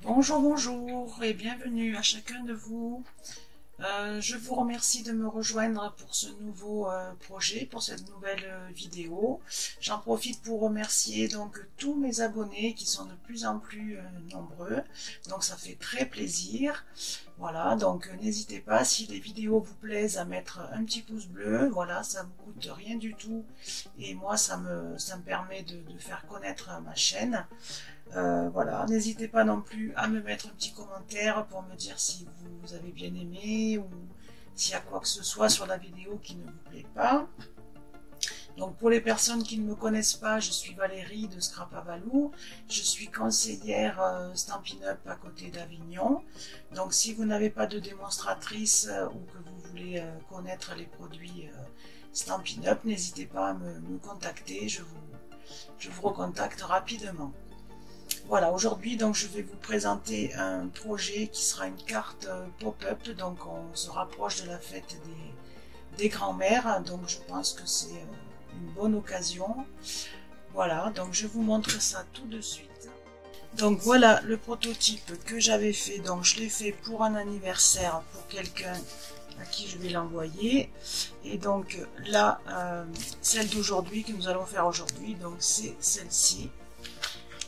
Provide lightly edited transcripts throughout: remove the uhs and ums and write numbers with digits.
Bonjour, bonjour et bienvenue à chacun de vous. Je vous remercie de me rejoindre pour ce nouveau projet, pour cette nouvelle vidéo. J'en profite pour remercier donc tous mes abonnés qui sont de plus en plus nombreux. Donc ça fait très plaisir. Voilà, donc n'hésitez pas si les vidéos vous plaisent à mettre un petit pouce bleu. Voilà, ça ne vous coûte rien du tout. Et moi, ça me permet de faire connaître ma chaîne. Voilà, n'hésitez pas non plus à me mettre un petit commentaire pour me dire si vous avez bien aimé ou s'il y a quoi que ce soit sur la vidéo qui ne vous plaît pas. Donc pour les personnes qui ne me connaissent pas, je suis Valérie de Scrap à Valou. Je suis conseillère Stampin' Up à côté d'Avignon. Donc si vous n'avez pas de démonstratrice ou que vous voulez connaître les produits Stampin' Up, n'hésitez pas à me contacter, je vous recontacte rapidement. Voilà, aujourd'hui donc je vais vous présenter un projet qui sera une carte pop-up, donc on se rapproche de la fête des grands-mères, donc je pense que c'est une bonne occasion. Voilà, donc je vous montre ça tout de suite. Donc voilà le prototype que j'avais fait, donc je l'ai fait pour un anniversaire pour quelqu'un à qui je vais l'envoyer. Et donc là, celle d'aujourd'hui que nous allons faire aujourd'hui, donc c'est celle-ci.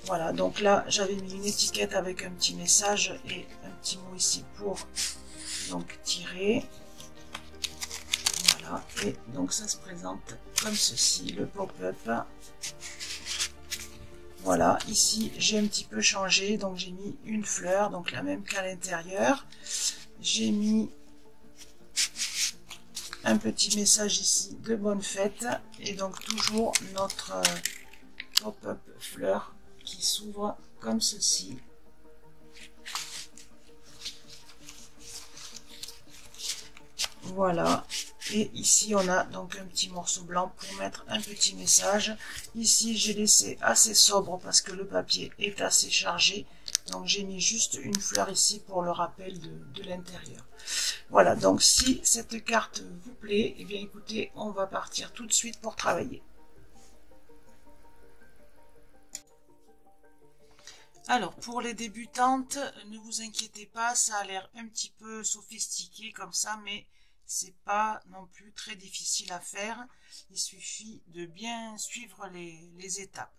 Voilà, donc là j'avais mis une étiquette avec un petit message et un petit mot ici pour donc tirer. Voilà, et donc ça se présente comme ceci, le pop-up. Voilà, ici j'ai un petit peu changé, donc j'ai mis une fleur, donc la même qu'à l'intérieur. J'ai mis un petit message ici de bonne fête et donc toujours notre pop-up fleur qui s'ouvre comme ceci. Voilà, et ici on a donc un petit morceau blanc pour mettre un petit message. Ici j'ai laissé assez sobre parce que le papier est assez chargé, donc j'ai mis juste une fleur ici pour le rappel de l'intérieur. Voilà, donc si cette carte vous plaît, et bien écoutez, on va partir tout de suite pour travailler. Alors, pour les débutantes, ne vous inquiétez pas, ça a l'air un petit peu sophistiqué comme ça, mais c'est pas non plus très difficile à faire. Il suffit de bien suivre les étapes.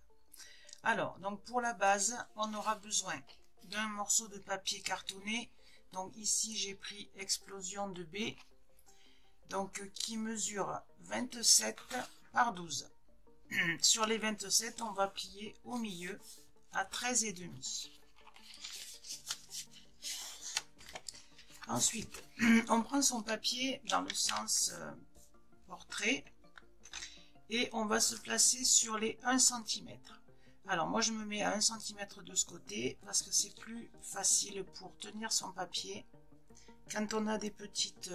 Alors, donc pour la base, on aura besoin d'un morceau de papier cartonné. Donc ici, j'ai pris Explosion de B, donc qui mesure 27 par 12. Sur les 27, on va plier au milieu à 13,5. Ensuite, on prend son papier dans le sens portrait et on va se placer sur les 1 cm. Alors moi je me mets à 1 cm de ce côté parce que c'est plus facile pour tenir son papier quand on a des petites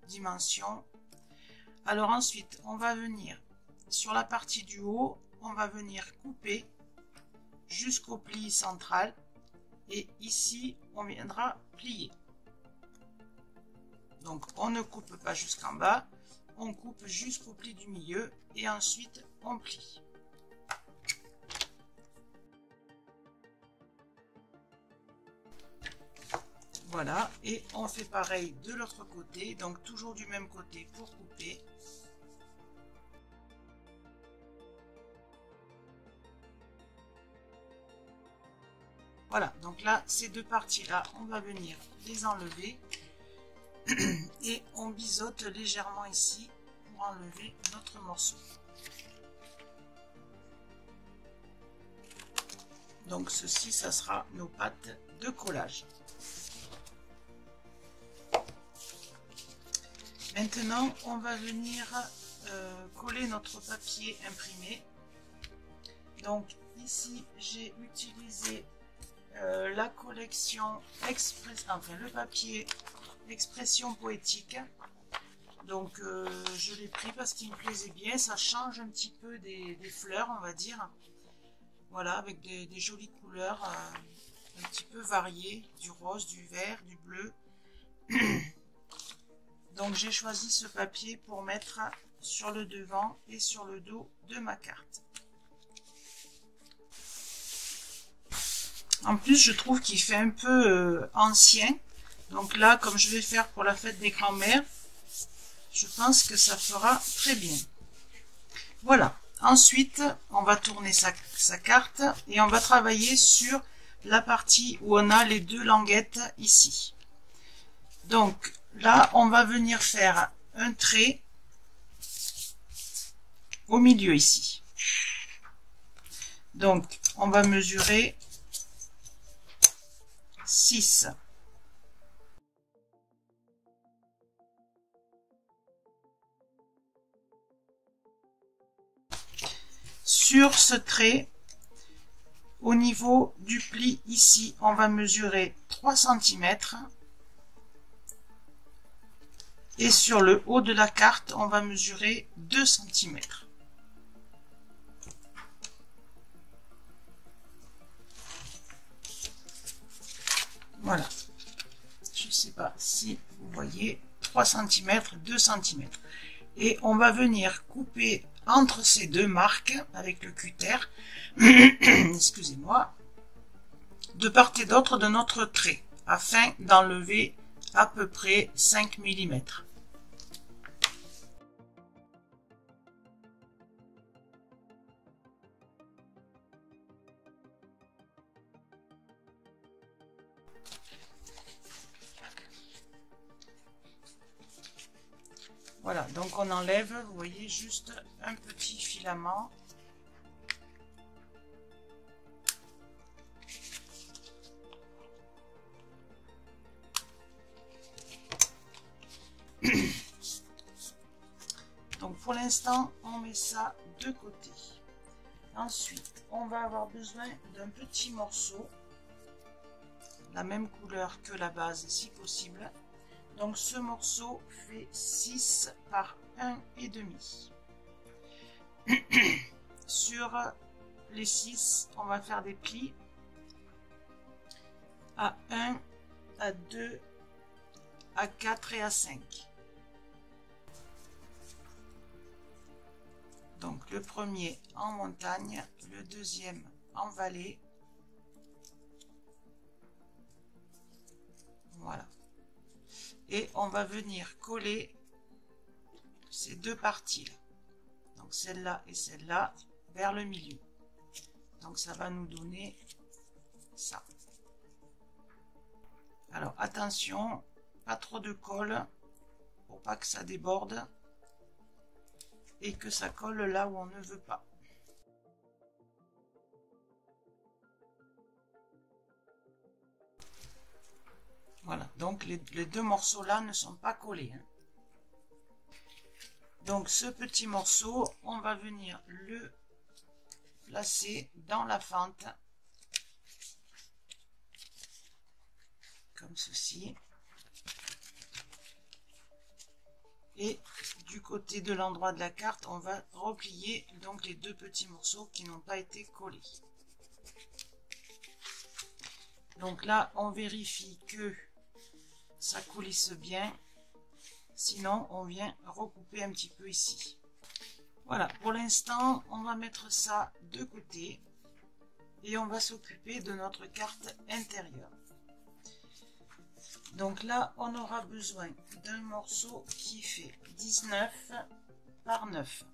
dimensions. Alors ensuite, on va venir sur la partie du haut, on va venir couper jusqu'au pli central et ici on viendra plier. Donc on ne coupe pas jusqu'en bas, on coupe jusqu'au pli du milieu et ensuite on plie. Voilà, et on fait pareil de l'autre côté, donc toujours du même côté pour couper. Voilà, donc là, ces deux parties-là, on va venir les enlever et on biseaute légèrement ici pour enlever notre morceau. Donc ceci, ça sera nos pattes de collage. Maintenant, on va venir coller notre papier imprimé. Donc ici, j'ai utilisé la collection le papier Expression Poétique. Donc je l'ai pris parce qu'il me plaisait bien, ça change un petit peu des fleurs, on va dire. Voilà, avec des jolies couleurs un petit peu variées, du rose, du vert, du bleu. Donc j'ai choisi ce papier pour mettre sur le devant et sur le dos de ma carte. En plus, je trouve qu'il fait un peu ancien. Donc là, comme je vais faire pour la fête des grands-mères, je pense que ça fera très bien. Voilà. Ensuite, on va tourner sa carte et on va travailler sur la partie où on a les deux languettes ici. Donc là, on va venir faire un trait au milieu ici. Donc, on va mesurer 6. Sur ce trait, au niveau du pli ici, on va mesurer 3 cm. Et sur le haut de la carte, on va mesurer 2 cm. Voilà. Je ne sais pas si vous voyez, 3 cm, 2 cm. Et on va venir couper entre ces deux marques avec le cutter, excusez-moi, de part et d'autre de notre trait, afin d'enlever à peu près 5 mm. Voilà, donc on enlève, vous voyez, juste un petit filament. Donc pour l'instant, on met ça de côté. Ensuite, on va avoir besoin d'un petit morceau, la même couleur que la base si possible. Donc ce morceau fait 6 par 1,5. Sur les 6, on va faire des plis à 1, à 2, à 4 et à 5. Donc le premier en montagne, le deuxième en vallée. Voilà. Et on va venir coller ces deux parties là, donc celle-là et celle-là, vers le milieu. Donc ça va nous donner ça. Alors attention, pas trop de colle pour pas que ça déborde et que ça colle là où on ne veut pas. Voilà, donc les deux morceaux là ne sont pas collés, hein. Donc ce petit morceau, on va venir le placer dans la fente, comme ceci. Et du côté de l'endroit de la carte, on va replier donc les deux petits morceaux qui n'ont pas été collés. Donc là, on vérifie que ça coulisse bien, sinon on vient recouper un petit peu ici. Voilà, pour l'instant on va mettre ça de côté et on va s'occuper de notre carte intérieure. Donc là on aura besoin d'un morceau qui fait 19 par 9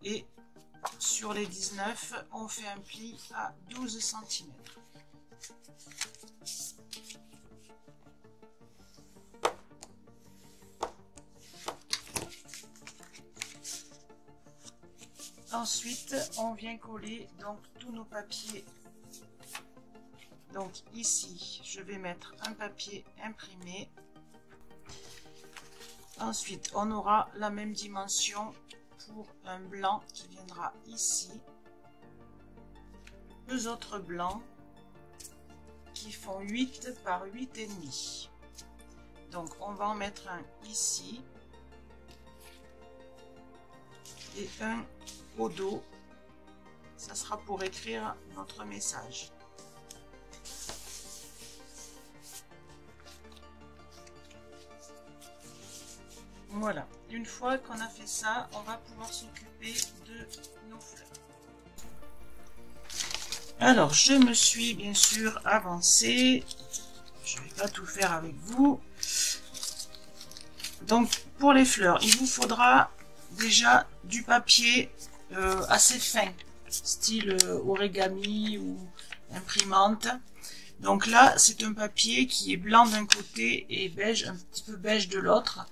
et sur les 19 on fait un pli à 12 cm. Ensuite, on vient coller donc tous nos papiers. Donc ici, je vais mettre un papier imprimé. Ensuite, on aura la même dimension pour un blanc qui viendra ici. Deux autres blancs qui font 8 par 8,5. Donc on va en mettre un ici et un au dos, ça sera pour écrire notre message. Voilà, une fois qu'on a fait ça, on va pouvoir s'occuper de nos fleurs. Alors, je me suis bien sûr avancée. Je ne vais pas tout faire avec vous. Donc, pour les fleurs, il vous faudra déjà du papier assez fin, style origami ou imprimante. Donc là, c'est un papier qui est blanc d'un côté et beige, un petit peu beige de l'autre.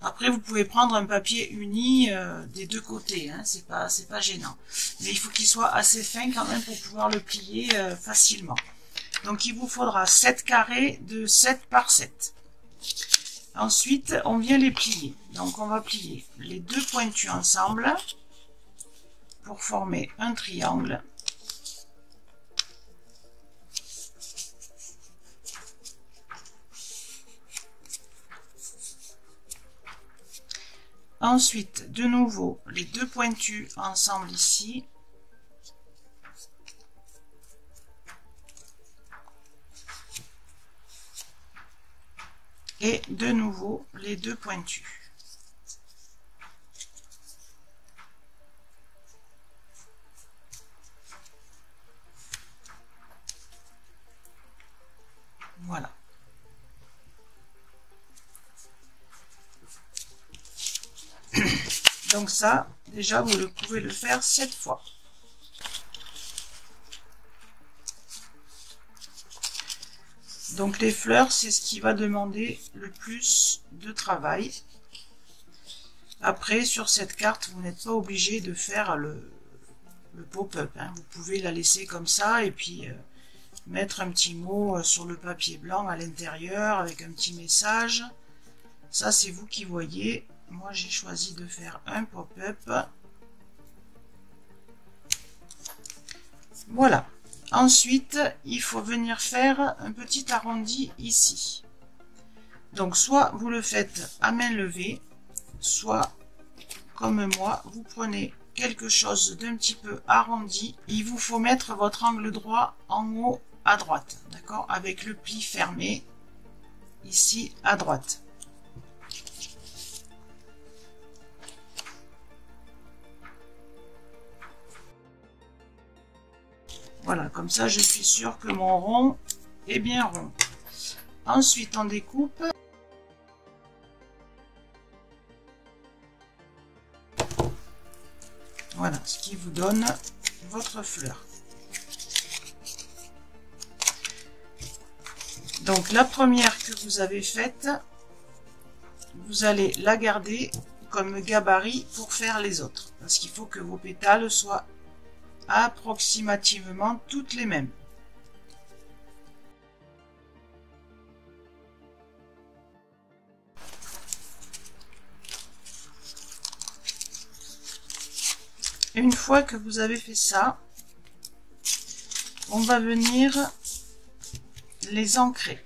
Après, vous pouvez prendre un papier uni des deux côtés, hein, c'est pas gênant. Mais il faut qu'il soit assez fin quand même pour pouvoir le plier facilement. Donc il vous faudra 7 carrés de 7 par 7. Ensuite, on vient les plier. Donc on va plier les deux pointus ensemble pour former un triangle. Ensuite, de nouveau, les deux pointus ensemble ici. Et de nouveau, les deux pointus. Voilà. Donc ça, déjà, vous pouvez le faire 7 fois. Donc les fleurs, c'est ce qui va demander le plus de travail. Après, sur cette carte, vous n'êtes pas obligé de faire le pop-up, hein. Vous pouvez la laisser comme ça et puis mettre un petit mot sur le papier blanc à l'intérieur avec un petit message. Ça, c'est vous qui voyez. Moi, j'ai choisi de faire un pop-up. Voilà. Ensuite, il faut venir faire un petit arrondi ici. Donc, soit vous le faites à main levée, soit, comme moi, vous prenez quelque chose d'un petit peu arrondi. Il vous faut mettre votre angle droit en haut à droite, d'accord, avec le pli fermé ici à droite. Voilà, comme ça je suis sûre que mon rond est bien rond. Ensuite on découpe. Voilà, ce qui vous donne votre fleur. Donc la première que vous avez faite, vous allez la garder comme gabarit pour faire les autres. Parce qu'il faut que vos pétales soient approximativement toutes les mêmes. Une fois que vous avez fait ça, on va venir les ancrer.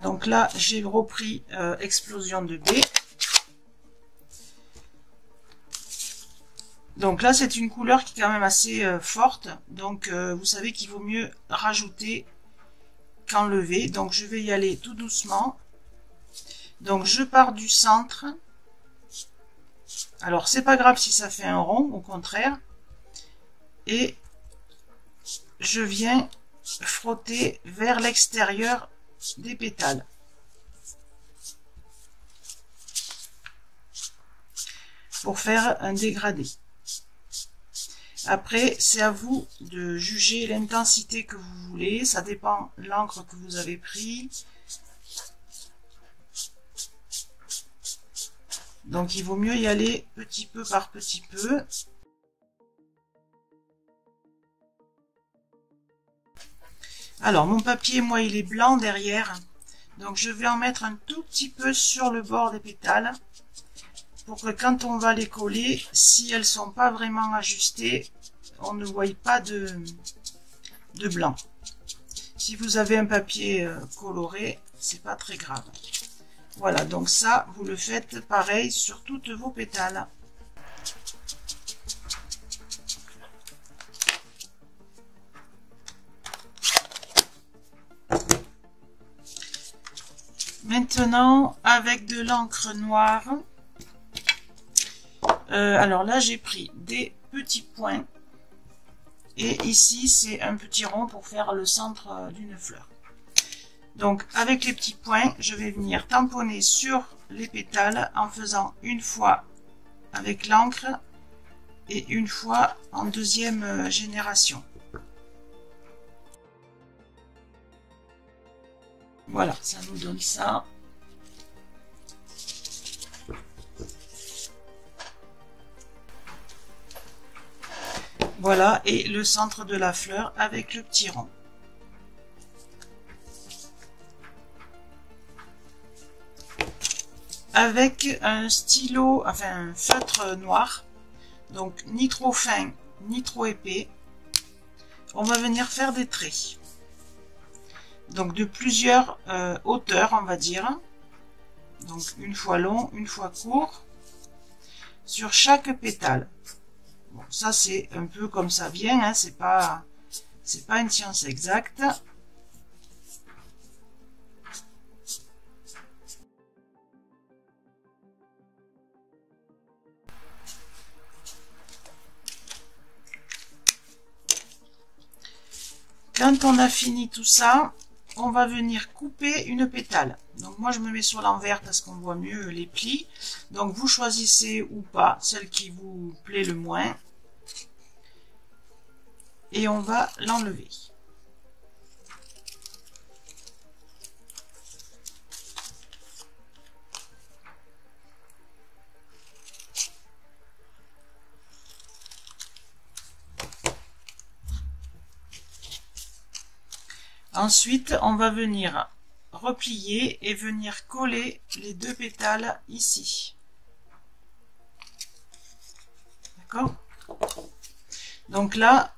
Donc là, j'ai repris Explosion de B. Donc là, c'est une couleur qui est quand même assez forte. Donc, vous savez qu'il vaut mieux rajouter qu'enlever. Donc, je vais y aller tout doucement. Donc, je pars du centre. Alors, c'est pas grave si ça fait un rond, au contraire. Et je viens frotter vers l'extérieur des pétales. Pour faire un dégradé. Après, c'est à vous de juger l'intensité que vous voulez. Ça dépend de l'encre que vous avez pris. Donc, il vaut mieux y aller petit peu par petit peu. Alors, mon papier, moi, il est blanc derrière. Donc, je vais en mettre un tout petit peu sur le bord des pétales. Pour que quand on va les coller, si elles sont pas vraiment ajustées, on ne voit pas de blanc. Si vous avez un papier coloré, c'est pas très grave. Voilà, donc ça, vous le faites pareil sur toutes vos pétales. Maintenant, avec de l'encre noire, alors là, j'ai pris des petits points Et ici, c'est un petit rond pour faire le centre d'une fleur. Donc, avec les petits points, je vais venir tamponner sur les pétales en faisant une fois avec l'encre et une fois en deuxième génération. Voilà, ça nous donne ça. Voilà, et le centre de la fleur avec le petit rond. Avec un stylo, enfin un feutre noir, donc ni trop fin ni trop épais, on va venir faire des traits. Donc de plusieurs hauteurs, on va dire. Donc une fois long, une fois court, sur chaque pétale. Bon, ça c'est un peu comme ça vient, hein, c'est pas une science exacte. Quand on a fini tout ça, on va venir couper une pétale. Donc moi je me mets sur l'envers parce qu'on voit mieux les plis. Donc vous choisissez ou pas celle qui vous plaît le moins. Et on va l'enlever. Ensuite, on va venir replier et venir coller les deux pétales ici. D'accord? Donc là,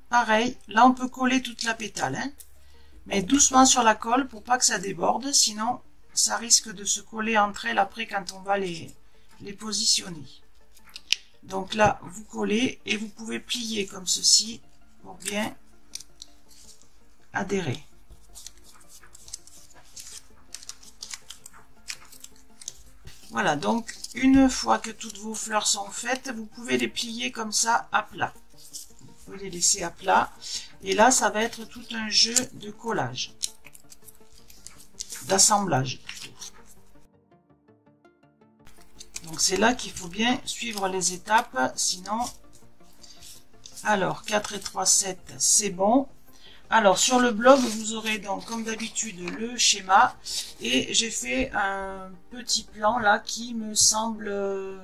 pareil, là on peut coller toute la pétale, hein, mais doucement sur la colle pour pas que ça déborde, sinon ça risque de se coller entre elles après quand on va les positionner. Donc là, vous collez et vous pouvez plier comme ceci pour bien adhérer. Voilà, donc une fois que toutes vos fleurs sont faites, vous pouvez les plier comme ça à plat. Vous pouvez les laisser à plat. Et là, ça va être tout un jeu de collage, d'assemblage plutôt. Donc c'est là qu'il faut bien suivre les étapes, sinon... Alors, 4 et 3, 7, c'est bon. Alors, sur le blog, vous aurez donc, comme d'habitude, le schéma. Et j'ai fait un petit plan, là, qui me semble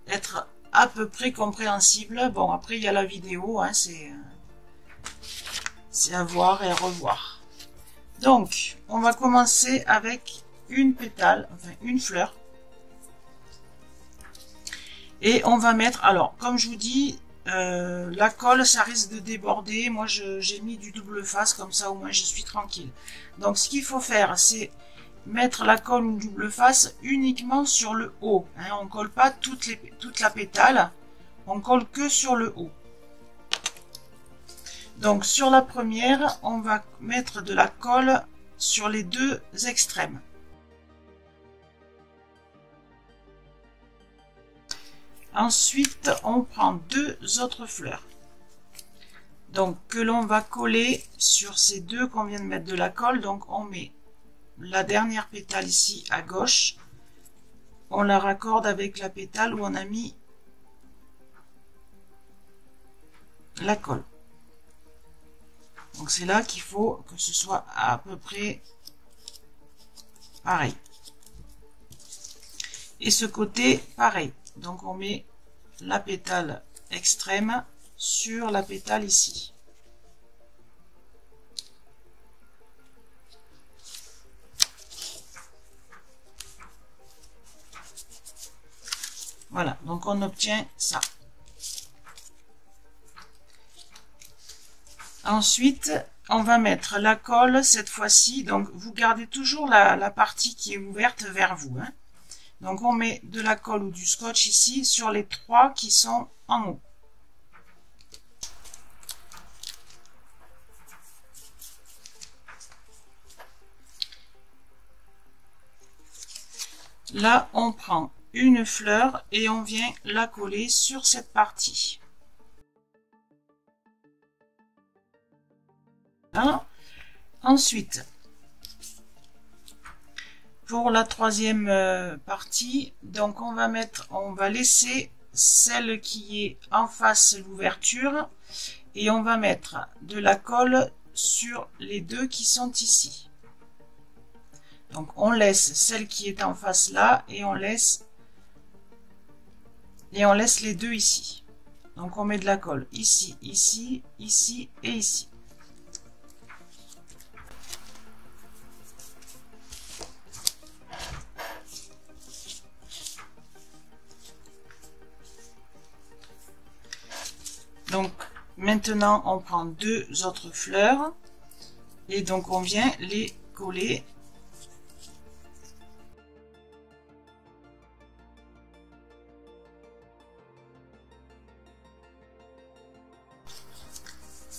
être à peu près compréhensible. Bon, après, il y a la vidéo, hein, c'est à voir et à revoir. Donc, on va commencer avec une pétale, enfin, une fleur. Et on va mettre, alors, comme je vous dis... la colle, ça risque de déborder. Moi, j'ai mis du double face, comme ça, au moins, je suis tranquille. Donc, ce qu'il faut faire, c'est mettre la colle ou double face uniquement sur le haut. Hein, on ne colle pas toute la pétale. On colle que sur le haut. Donc, sur la première, on va mettre de la colle sur les deux extrêmes. Ensuite, on prend deux autres fleurs. Donc, que l'on va coller sur ces deux qu'on vient de mettre de la colle. Donc, on met la dernière pétale ici à gauche. On la raccorde avec la pétale où on a mis la colle. Donc, c'est là qu'il faut que ce soit à peu près pareil. Et ce côté, pareil. Donc on met la pétale extrême sur la pétale ici. Voilà, donc on obtient ça. Ensuite, on va mettre la colle cette fois-ci. Donc vous gardez toujours la partie qui est ouverte vers vous, hein. Donc on met de la colle ou du scotch ici sur les trois qui sont en haut. Là, on prend une fleur et on vient la coller sur cette partie. 1. Ensuite, pour la troisième partie, donc on va laisser celle qui est en face l'ouverture et on va mettre de la colle sur les deux qui sont ici. Donc on laisse celle qui est en face là et on laisse les deux ici. Donc on met de la colle ici, ici, ici et ici. Donc maintenant on prend deux autres fleurs et donc on vient les coller.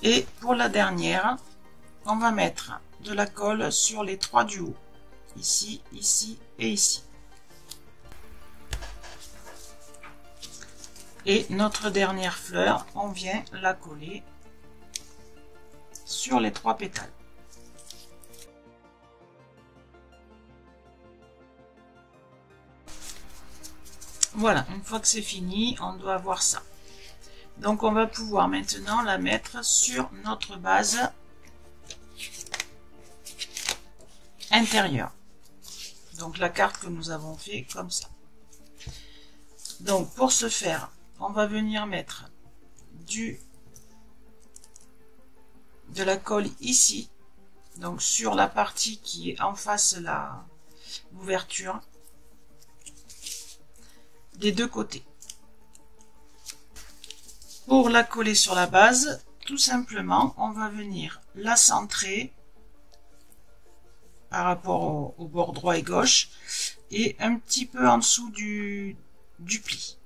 Et pour la dernière, on va mettre de la colle sur les trois du haut. Ici, ici et ici. Et notre dernière fleur, on vient la coller sur les trois pétales. Voilà, une fois que c'est fini, on doit avoir ça. Donc on va pouvoir maintenant la mettre sur notre base intérieure. Donc la carte que nous avons fait comme ça. Donc pour ce faire, on va venir mettre de la colle ici, donc sur la partie qui est en face l'ouverture, des deux côtés. Pour la coller sur la base, tout simplement, on va venir la centrer par rapport au bord droit et gauche et un petit peu en dessous du pli.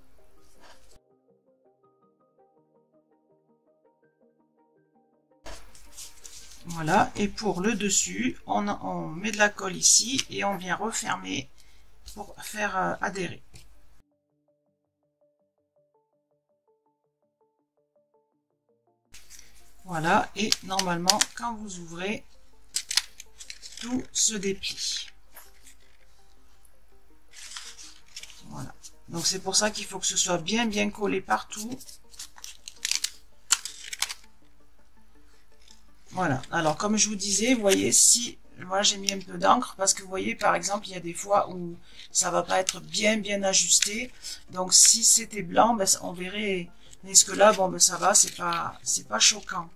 Voilà, et pour le dessus, on met de la colle ici et on vient refermer pour faire adhérer. Voilà, et normalement, quand vous ouvrez, tout se déplie. Voilà. Donc c'est pour ça qu'il faut que ce soit bien collé partout. Voilà. Alors comme je vous disais, vous voyez, si moi j'ai mis un peu d'encre parce que vous voyez par exemple, il y a des fois où ça va pas être bien ajusté. Donc si c'était blanc, ben, on verrait. Est-ce que là, bon ben ça va, c'est pas choquant.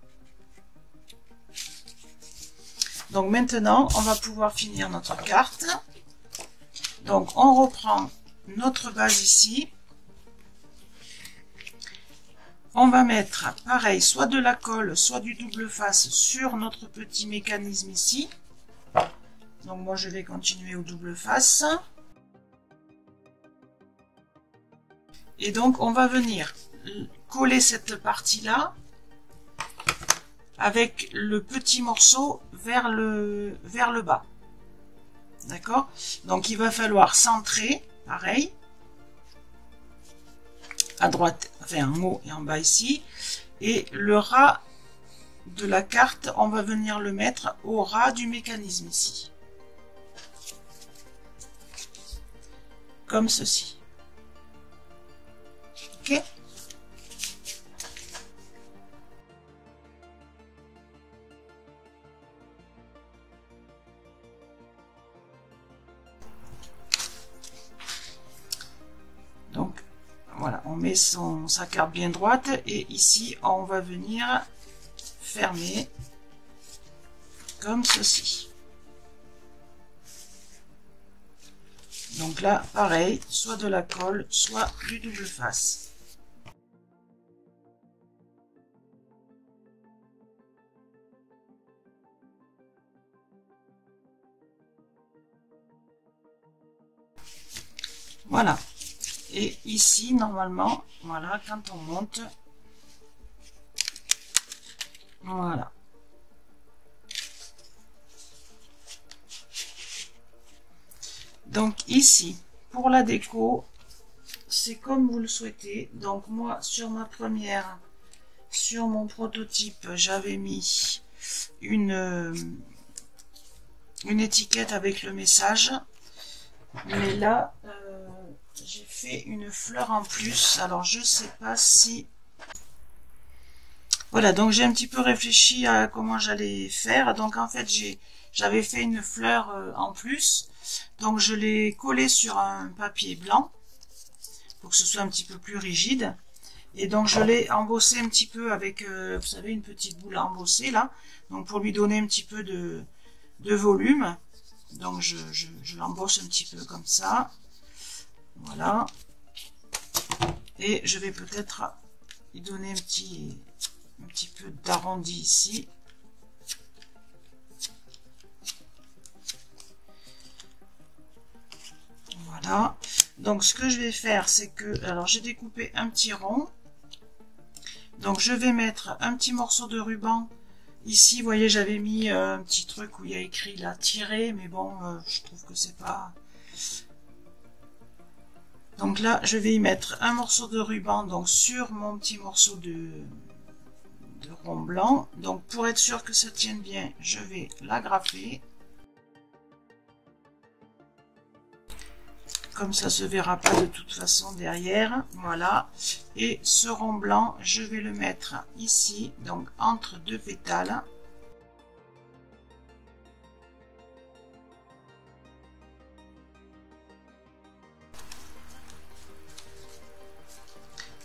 Donc maintenant, on va pouvoir finir notre carte. Donc on reprend notre base ici. On va mettre pareil, soit de la colle, soit du double face sur notre petit mécanisme ici. Donc moi je vais continuer au double face. Et donc on va venir coller cette partie là avec le petit morceau vers le bas. D'accord? Donc il va falloir centrer, pareil, à droite, enfin en haut et en bas ici. Et le ras de la carte, on va venir le mettre au ras du mécanisme ici. Comme ceci. Ok? Donc voilà, on met sa carte bien droite et ici on va venir fermer comme ceci. Donc là pareil, soit de la colle, soit du double face. Voilà. Et ici, normalement, voilà, quand on monte, voilà. Donc ici, pour la déco, c'est comme vous le souhaitez. Donc moi, sur ma première, sur mon prototype, j'avais mis une étiquette avec le message. Mais là, j'ai fait une fleur en plus. Alors, je sais pas si... Voilà, donc j'ai un petit peu réfléchi à comment j'allais faire. Donc, en fait, j'avais fait une fleur en plus. Donc, je l'ai collée sur un papier blanc pour que ce soit un petit peu plus rigide. Et donc, je l'ai embossé un petit peu avec, vous savez, une petite boule embossée, là. Donc, pour lui donner un petit peu de volume. Donc je l'embosse un petit peu comme ça, voilà, et je vais peut-être y donner un petit peu d'arrondi ici. Voilà, donc ce que je vais faire, c'est que, alors j'ai découpé un petit rond, donc je vais mettre un petit morceau de ruban. Ici, vous voyez, j'avais mis un petit truc où il y a écrit là tirer, mais bon, je trouve que c'est pas... Donc là, je vais y mettre un morceau de ruban donc sur mon petit morceau de rond blanc. Donc pour être sûr que ça tienne bien, je vais l'agrafer. Comme ça se verra pas de toute façon derrière. Voilà. Et ce rond blanc, je vais le mettre ici, donc entre deux pétales.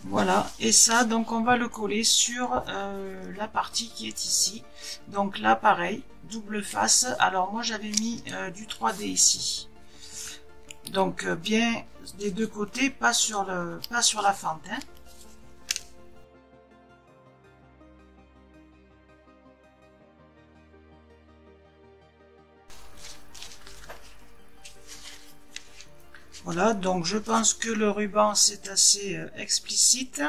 Voilà, et ça, donc on va le coller sur la partie qui est ici. Donc là, pareil, double face. Alors moi, j'avais mis du 3D ici. Donc bien des deux côtés, pas sur la fente. Hein. Voilà, donc je pense que le ruban c'est assez explicite.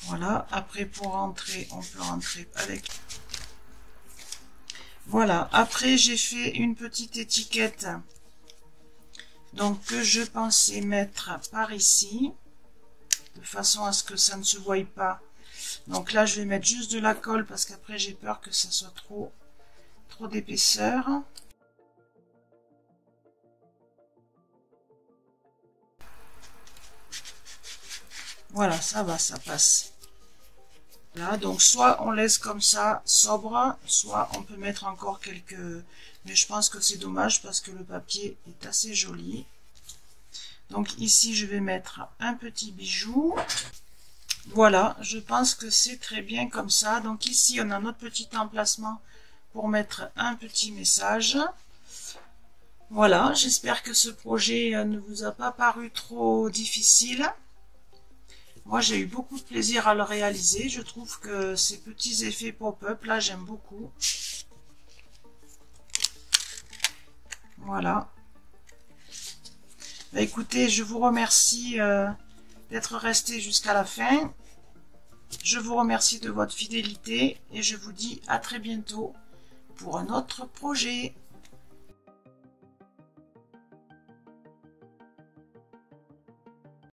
Voilà, après pour rentrer, on peut rentrer avec... Voilà, après j'ai fait une petite étiquette donc que je pensais mettre par ici de façon à ce que ça ne se voie pas. Donc là je vais mettre juste de la colle parce qu'après j'ai peur que ça soit trop d'épaisseur. Voilà, ça va, ça passe. Là, donc soit on laisse comme ça, sobre, soit on peut mettre encore quelques... Mais je pense que c'est dommage parce que le papier est assez joli. Donc ici, je vais mettre un petit bijou. Voilà, je pense que c'est très bien comme ça. Donc ici, on a notre petit emplacement pour mettre un petit message. Voilà, j'espère que ce projet ne vous a pas paru trop difficile. Moi, j'ai eu beaucoup de plaisir à le réaliser. Je trouve que ces petits effets pop-up, là, j'aime beaucoup. Voilà. Bah, écoutez, je vous remercie d'être resté jusqu'à la fin. Je vous remercie de votre fidélité et je vous dis à très bientôt pour un autre projet.